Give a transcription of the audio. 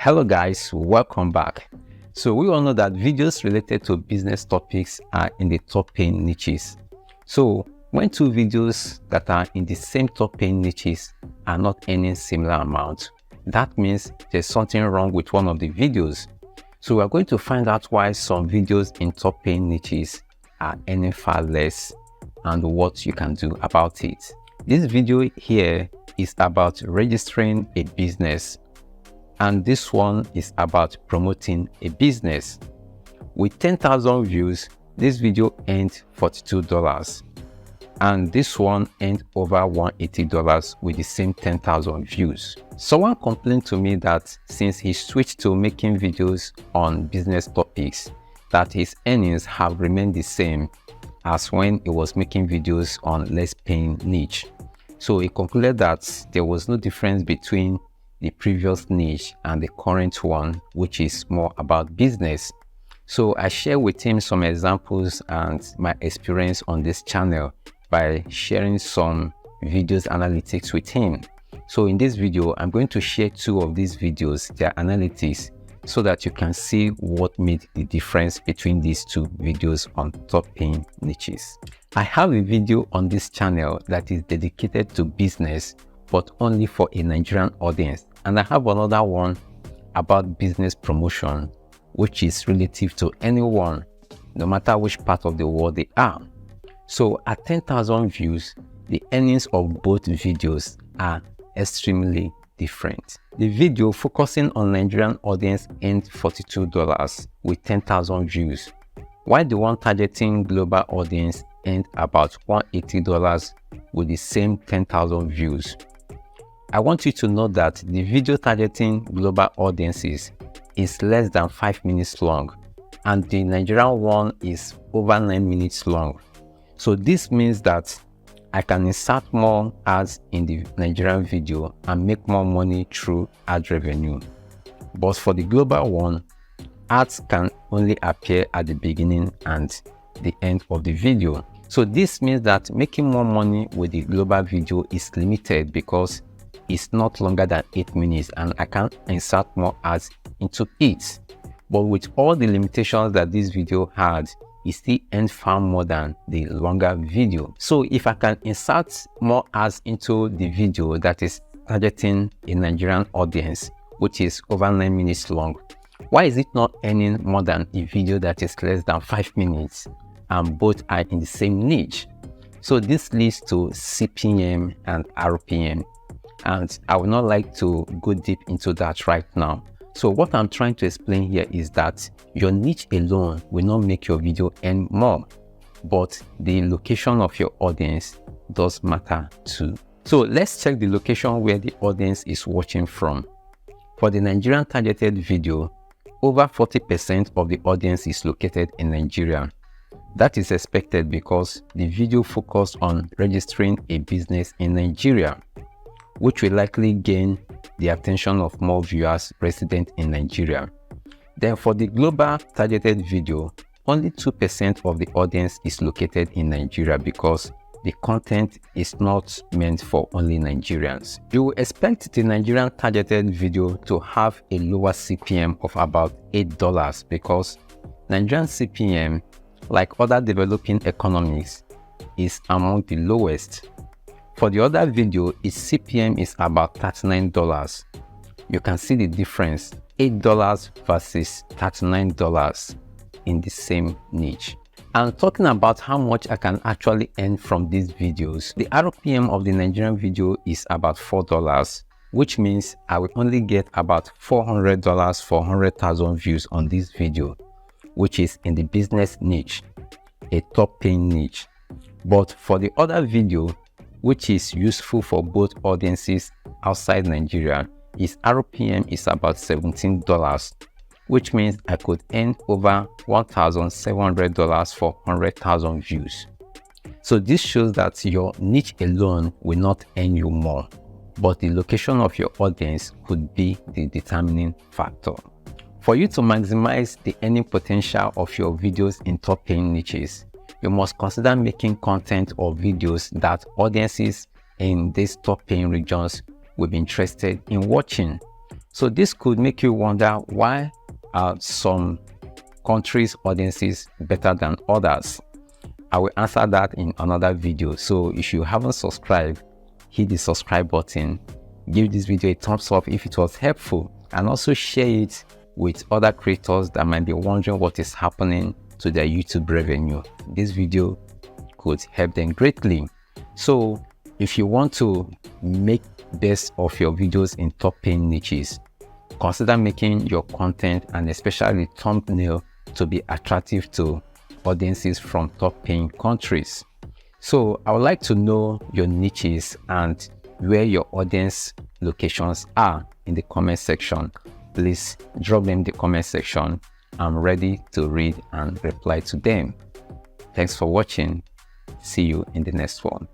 Hello guys, welcome back. So we all know that videos related to business topics are in the top paying niches. So when two videos that are in the same top paying niches are not earning similar amount, that means there's something wrong with one of the videos. So we're going to find out why some videos in top paying niches are earning far less and what you can do about it. This video here is about registering a business, and this one is about promoting a business. With 10,000 views, this video earned $42, and this one earned over $180 with the same 10,000 views. Someone complained to me that since he switched to making videos on business topics, that his earnings have remained the same as when he was making videos on less paying niche. So he concluded that there was no difference between the previous niche and the current one, which is more about business. So I share with him some examples and my experience on this channel by sharing some videos analytics with him. So in this video, I'm going to share two of these videos, their analytics, so that you can see what made the difference between these two videos on top paying niches. I have a video on this channel that is dedicated to business, but only for a Nigerian audience. And I have another one about business promotion, which is relative to anyone, no matter which part of the world they are. So at 10,000 views, the earnings of both videos are extremely different. The video focusing on Nigerian audience earned $42 with 10,000 views, while the one targeting global audience earned about $180 with the same 10,000 views. I want you to know that the video targeting global audiences is less than 5 minutes long, and the Nigerian one is over 9 minutes long. So this means that I can insert more ads in the Nigerian video and make more money through ad revenue. But for the global one, ads can only appear at the beginning and the end of the video. So this means that making more money with the global video is limited because it's not longer than 8 minutes and I can't insert more ads into it. But with all the limitations that this video had, it still earned far more than the longer video. So if I can insert more ads into the video that is targeting a Nigerian audience, which is over 9 minutes long, why is it not earning more than a video that is less than 5 minutes and both are in the same niche? So this leads to CPM and RPM, and I would not like to go deep into that right now. So what I'm trying to explain here is that your niche alone will not make your video earn more, but the location of your audience does matter too. So let's check the location where the audience is watching from. For the Nigerian targeted video, over 40% of the audience is located in Nigeria. That is expected because the video focused on registering a business in Nigeria, which will likely gain the attention of more viewers resident in Nigeria. Then for the global targeted video, only 2% of the audience is located in Nigeria because the content is not meant for only Nigerians. You will expect the Nigerian targeted video to have a lower CPM of about $8 because Nigerian CPM, like other developing economies, is among the lowest. For the other video, its CPM is about $39. You can see the difference, $8 versus $39 in the same niche. And talking about how much I can actually earn from these videos, the RPM of the Nigerian video is about $4, which means I will only get about $400 for 100,000 views on this video, which is in the business niche, a top paying niche. But for the other video, which is useful for both audiences outside Nigeria, its RPM is about $17, which means I could earn over $1,700 for 100,000 views. So this shows that your niche alone will not earn you more, but the location of your audience could be the determining factor. For you to maximize the earning potential of your videos in top paying niches, you must consider making content or videos that audiences in these top paying regions will be interested in watching. So this could make you wonder, why are some countries' audiences better than others? I will answer that in another video. So if you haven't subscribed, hit the subscribe button, give this video a thumbs up if it was helpful, and also share it with other creators that might be wondering what is happening to their YouTube revenue. This video could help them greatly. So if you want to make best of your videos in top paying niches, consider making your content and especially thumbnail to be attractive to audiences from top paying countries. So I would like to know your niches and where your audience locations are in the comment section. Please drop them in the comment section. I'm ready to read and reply to them. Thanks for watching. See you in the next one.